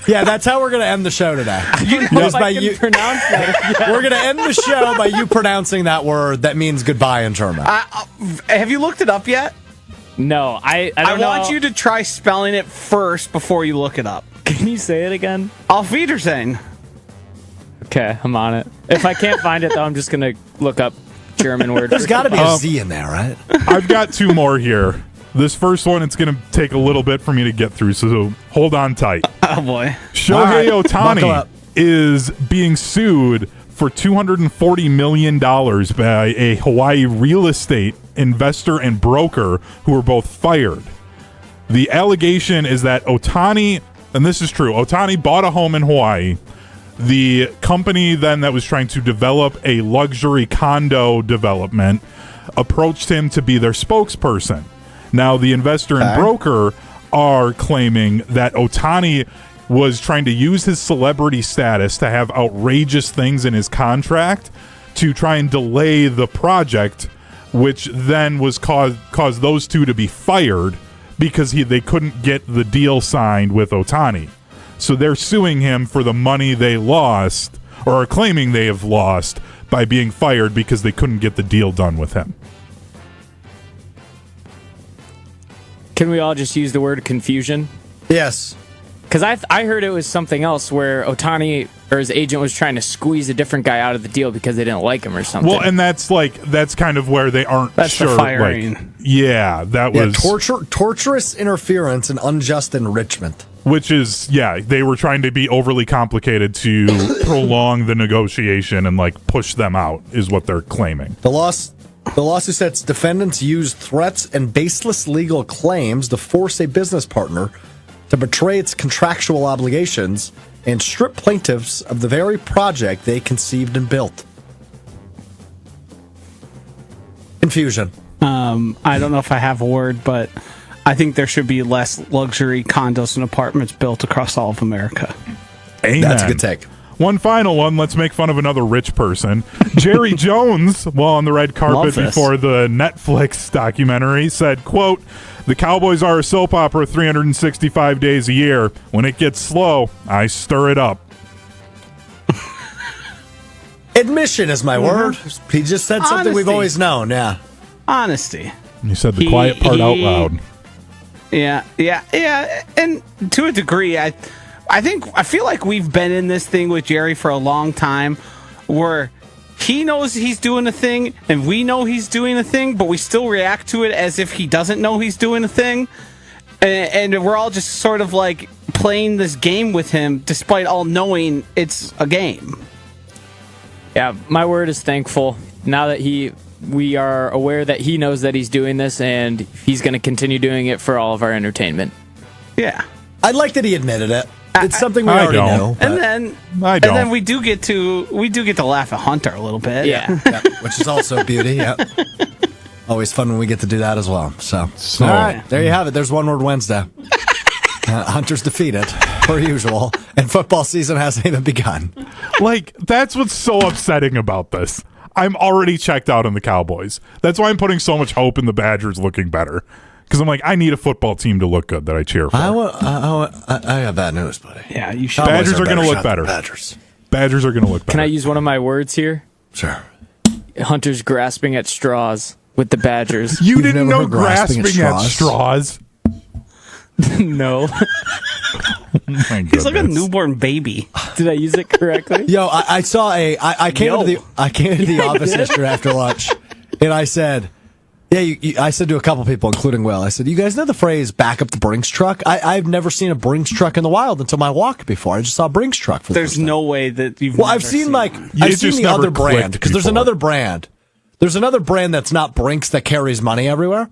Yeah, that's how we're going to end the show today. If I can pronounce that. We're going to end the show by you pronouncing that word that means goodbye in German. Have you looked it up yet? No, I I don't know. want you to try spelling it first before you look it up. Can you say it again? Auf Wiedersehen. Okay, I'm on it. If I can't find it, though, I'm just going to look up German word. There's got to be a Z in there, right? I've got two more here. This first one, it's going to take a little bit for me to get through, so hold on tight. Oh boy. Shohei All right, buckle Ohtani up. is being sued for $240 million by a Hawaii real estate investor and broker who were both fired. The allegation is that Ohtani, and this is true, Ohtani bought a home in Hawaii. The company then that was trying to develop a luxury condo development approached him to be their spokesperson. Now, the investor and broker are claiming that Ohtani was trying to use his celebrity status to have outrageous things in his contract to try and delay the project, which then was caused those two to be fired because they couldn't get the deal signed with Ohtani. So they're suing him for the money they lost, or are claiming they have lost, by being fired because they couldn't get the deal done with him. Can we all just use the word confusion? Yes. Because I heard it was something else where Ohtani or his agent was trying to squeeze a different guy out of the deal because they didn't like him or something. Well, and that's kind of where they aren't That's sure. the firing. That was torturous interference and unjust enrichment. which is they were trying to be overly complicated to prolong the negotiation and push them out is what they're claiming. The lawsuit says defendants used threats and baseless legal claims to force a business partner to betray its contractual obligations and strip plaintiffs of the very project they conceived and built. Confusion. I don't know if I have a word, but I think there should be less luxury condos and apartments built across all of America. Amen. That's a good take. One final one. Let's make fun of another rich person. Jerry Jones, while on the red carpet Love this. before the Netflix documentary, said, quote, "The Cowboys are a soap opera 365 days a year. When it gets slow, I stir it up." Admission is my word. He just said something we've Honesty. always known, yeah. Honesty. You said the quiet part out loud. Yeah. And to a degree, I feel like we've been in this thing with Jerry for a long time where he knows he's doing a thing and we know he's doing a thing, but we still react to it as if he doesn't know he's doing a thing. And we're all just sort of playing this game with him despite all knowing it's a game. Yeah, my word is thankful. Now that we are aware that he knows that he's doing this and he's going to continue doing it for all of our entertainment. Yeah. I like that he admitted it. It's something we already don't. know. but- And I don't. then we do get to laugh at Hunter a little bit. Yeah. yeah, which is also a beauty, yeah. Always fun when we get to do that as well. So all right, there you have it. There's One Word Wednesday. Hunter's defeated, per usual, and football season hasn't even begun. That's what's so upsetting about this. I'm already checked out on the Cowboys. That's why I'm putting so much hope in the Badgers looking better. Because I'm I need a football team to look good that I cheer for. I have bad news, buddy. Yeah, you should. Badgers Cowboys are going to look shot better. than Badgers. Badgers are going to look better. Can I use one of my words here? Sure. Hunter's grasping at straws with the Badgers. You You've didn't never know heard grasping grasping at at straws. No. My He's like a goodness. newborn baby. Did I use it correctly? Yo, I saw I came to the office yesterday after lunch, and I said, Yeah, I said to a couple people, including Will, I said, you guys know the phrase back up the Brinks truck? I've never seen a Brinks truck in the wild until my walk before. I just saw a Brinks truck for the There's first time. no way that you've Well, never I've seen It just the never other brand, clicked because there's before. another brand. There's another brand that's not Brinks that carries money everywhere.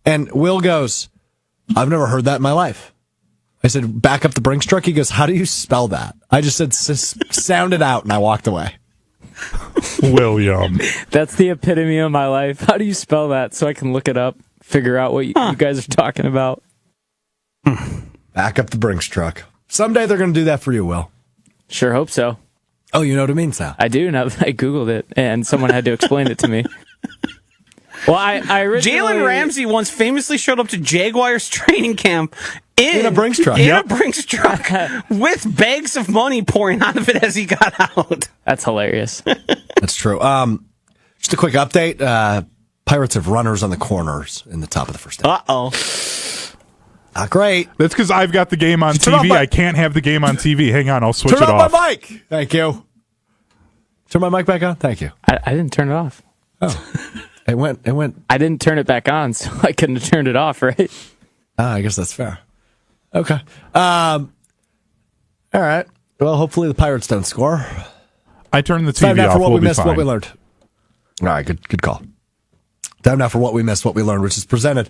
And Will goes, I've never heard that in my life. I said, back up the Brinks truck. He goes, how do you spell that? I just said, sound it out, and I walked away. William. That's the epitome of my life. How do you spell that so I can look it up, figure out what you guys are talking about? Back up the Brinks truck. Someday they're going to do that for you, Will. Sure hope so. Oh, you know what it means now. I do, now that I Googled it, and someone had to explain it to me. Well, I originally... Jalen Ramsey once famously showed up to Jaguars training camp in a Brinks truck. a Brinks truck with bags of money pouring out of it as he got out. That's hilarious. That's true. Just a quick update. Pirates have runners on the corners in the top of the first inning. Uh-oh. Not great. That's because I've got the game on Turn off TV. my- I can't have the game on TV. Hang on, I'll switch Turn it off off. my mic. Thank you. Turn my mic back on. Thank you. I didn't turn it off. It went. I didn't turn it back on, so I couldn't have turned it off, right? I guess that's fair. Okay. All right. Well, hopefully the Pirates don't score. I turned the Time TV now off. for what We'll we be missed, fine. what we learned. All right, good call. Time now for what we missed, what we learned, which is presented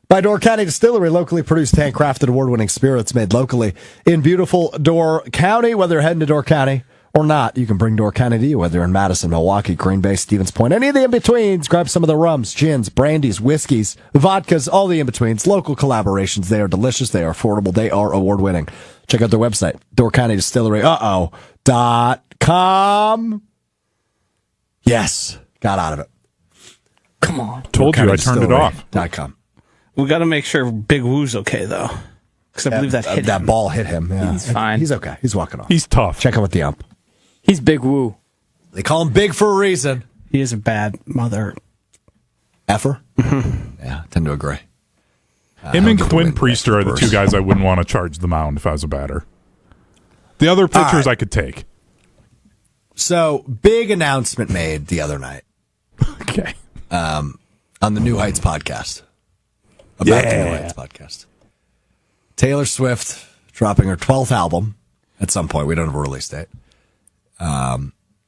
by Door County Distillery, locally produced, handcrafted, award-winning spirits made locally in beautiful Door County. Whether you're heading to Door County or not, you can bring Door County to you, whether you're in Madison, Milwaukee, Green Bay, Stevens Point, any of the in-betweens. Grab some of the rums, gins, brandies, whiskeys, vodkas, all the in-betweens. Local collaborations. They are delicious. They are affordable. They are award-winning. Check out their website, Door County Distillery, .com. Yes, got out of it. Come on. Told you I turned it off. .com. We got to make sure Big Woo's okay, though. Because I believe that hit that him. ball hit him. Yeah. He's fine. He's okay. He's walking off. He's tough. Check in with the ump. He's Big Woo. They call him big for a reason. He is a bad mother. Effer? Yeah, I tend to agree. Him and I'll go Quinn with Priester are the two guys I wouldn't want to charge the mound if I was a batter. The other pitchers right. I could take. So, big announcement made the other night Okay. on the New Heights podcast. About the New Heights podcast. Taylor Swift dropping her 12th album at some point. We don't have a release date.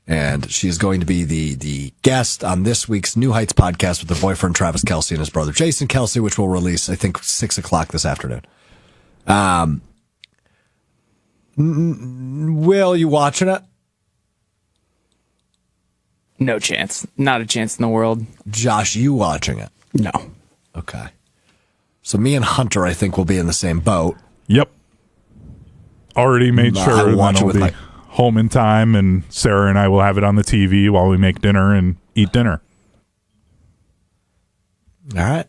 And she's going to be the guest on this week's New Heights podcast with her boyfriend, Travis Kelce, and his brother, Jason Kelce, which will release, I think, 6 o'clock this afternoon. Will, you watching it? No chance. Not a chance in the world. Josh, you watching it? No. Okay. So me and Hunter, I think, will be in the same boat. Yep. Already made I sure will that watch it I'll with be my- home in time, and Sarah and I will have it on the TV while we make dinner and eat dinner. All right.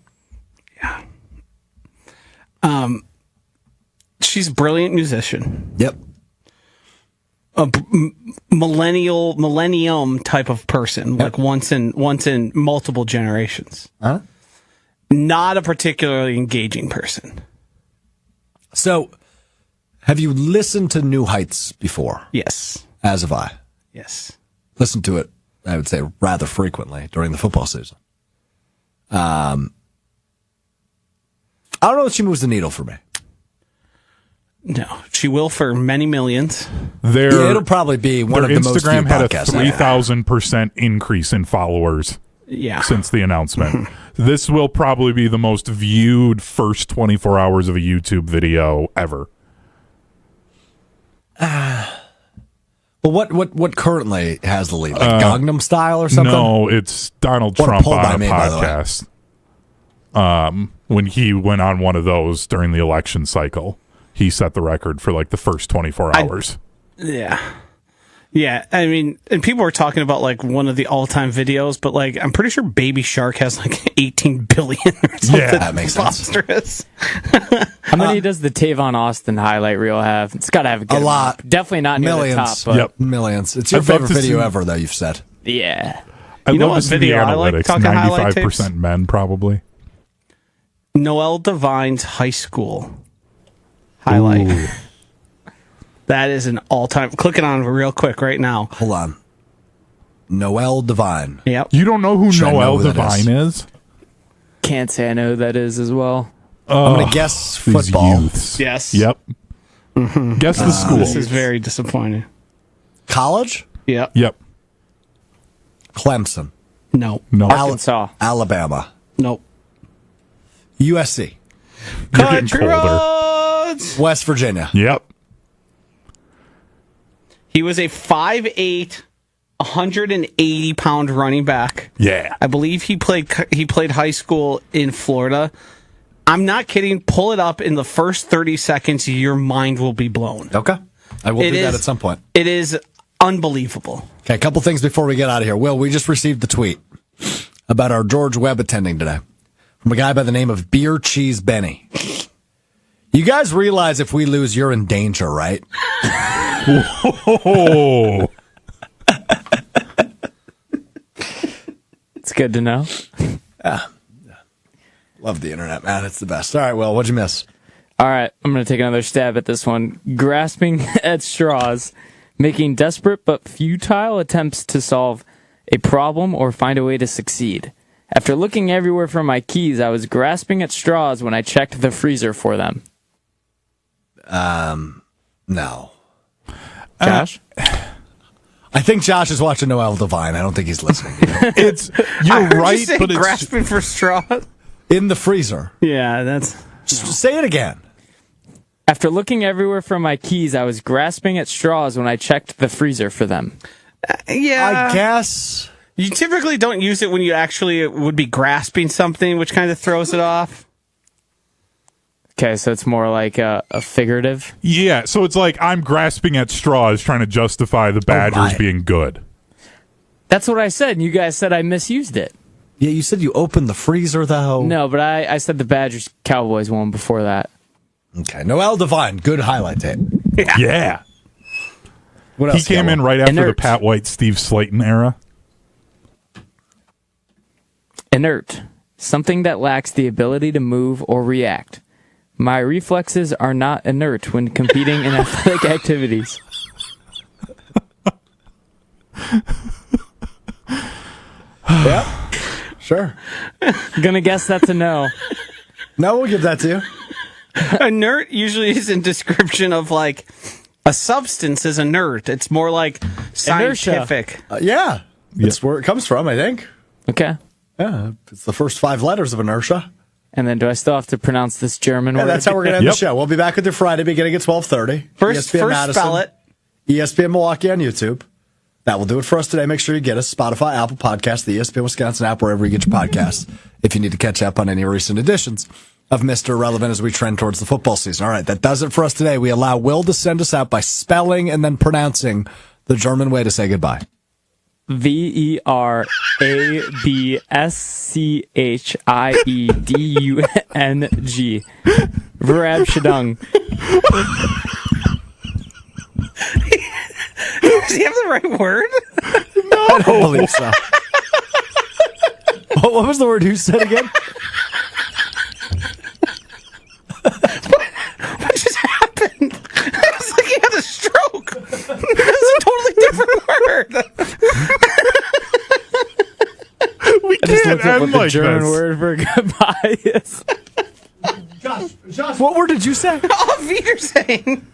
She's a brilliant musician. Yep. A millennium type of person, like once in multiple generations. Huh? Not a particularly engaging person. So, have you listened to New Heights before? Yes. As have I. Yes. Listened to it, I would say, rather frequently during the football season. I don't know if she moves the needle for me. No, she will for many millions. Their It'll probably be one of the most Instagram viewed had a podcasts. 3,000% increase in followers Yeah. since the announcement. This will probably be the most viewed first 24 hours of a YouTube video ever. Well, what currently has the lead? Like Gangnam Style or something? No, it's Donald What a Trump pull by on a me, by the way. podcast. When he went on one of those during the election cycle, he set the record for like the first 24 hours. Yeah. Yeah. I mean, and people were talking about like one of the all-time videos, but like I'm pretty sure Baby Shark has like 18 billion or something. Yeah, that makes sense. Monstrous. How many does the Tavon Austin highlight reel have? It's got to have a good A lot. amount. Definitely not near Millions. the top, but Yep. Millions. It's your I'd love favorite to video see- ever, though, you've said. yeah. I You know love what to see the video I like analytics. talking highlight 95% men, probably. Noel Devine's high school highlight. Ooh. That is an all-time. Click it on real quick right now. Hold on. Noel Devine. Yep. You don't know who Should I know Noel who that Devine is? can't say I know who that is as well. I'm going to guess These football. youths. Yes. Yep. Guess the school. This is very disappointing. College? Yep. Yep. Clemson. No. No. Arkansas. Alabama. Nope. USC. You're getting Country colder. roads. West Virginia. Yep. He was a 5'8", 180-pound running back. Yeah. I believe he played high school in Florida. I'm not kidding. Pull it up in the first 30 seconds. Your mind will be blown. Okay. I will It do that is- at some point. It is unbelievable. Okay, a couple things before we get out of here. Will, we just received the tweet about our George Webb attending today from a guy by the name of Beer Cheese Benny. You guys realize if we lose, you're in danger, right? Oh. It's good to know. Love the internet, man. It's the best. All right, Will, what'd you miss? All right, I'm going to take another stab at this one. Grasping at straws, making desperate but futile attempts to solve a problem or find a way to succeed. After looking everywhere for my keys, I was grasping at straws when I checked the freezer for them. No. Josh? I think Josh is watching Noel Devine. I don't think he's listening. It's I you're heard you right, say but it's grasping for straws. In the freezer. Yeah, that's. Just say it again. After looking everywhere for my keys, I was grasping at straws when I checked the freezer for them. Yeah. I guess. You typically don't use it when you actually would be grasping something, which kind of throws it off. Okay, so it's more like a figurative. yeah. So it's like I'm grasping at straws, trying to justify the Badgers my. being good. That's what I said, and you guys said I misused it. Yeah, you said you opened the freezer, though. No, but I said the Badgers Cowboys won before that. Okay, Noel Devine, good highlight tape. Yeah. What He else? came in right after the Inert. Pat White, Steve Slayton era. Inert. Something that lacks the ability to move or react. My reflexes are not inert when competing in athletic activities. Yeah, sure. Gonna guess that's a no. No, we'll give that to you. Inert usually is in description of like a substance is inert. It's more like scientific. Yeah, it's where it comes from, I think. Okay. Yeah, it's the first 5 letters of inertia. And then do I still have to pronounce this German Yeah, word? that's how we're going to end Yep. the show. We'll be back with you Friday beginning at 12:30. First spell it. ESPN Milwaukee on YouTube. That will do it for us today. Make sure you get us Spotify, Apple Podcasts, the ESPN Wisconsin app, wherever you get your podcasts, if you need to catch up on any recent editions of Mr. Irrelevant as we trend towards the football season. All right, that does it for us today. We allow Will to send us out by spelling and then pronouncing the German way to say goodbye. Verabschiedung. Verabschiedung. Does he have the right word? I don't believe so. What was the word you said again? What just happened? It's like he had a stroke. That's a totally different word. We I just can't looked up end what the like German this. word for goodbye is. Josh, what word did you say? Off Wiedersehen.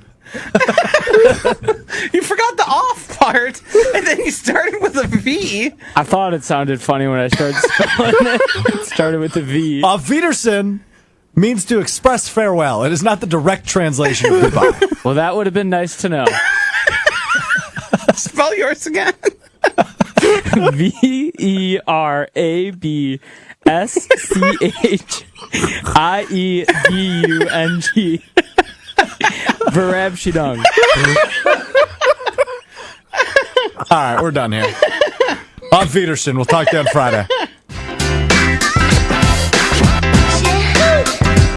You forgot the off part, and then you started with a V. I thought it sounded funny when I started spelling it. It started with a V. Auf Wiedersehen means to express farewell. It is not the direct translation of goodbye. Well, that would have been nice to know. Spell yours again. Verabschiedung. Verabschiedung. All right, we're done here. Auf Wiedersehen. We'll talk to you on Friday.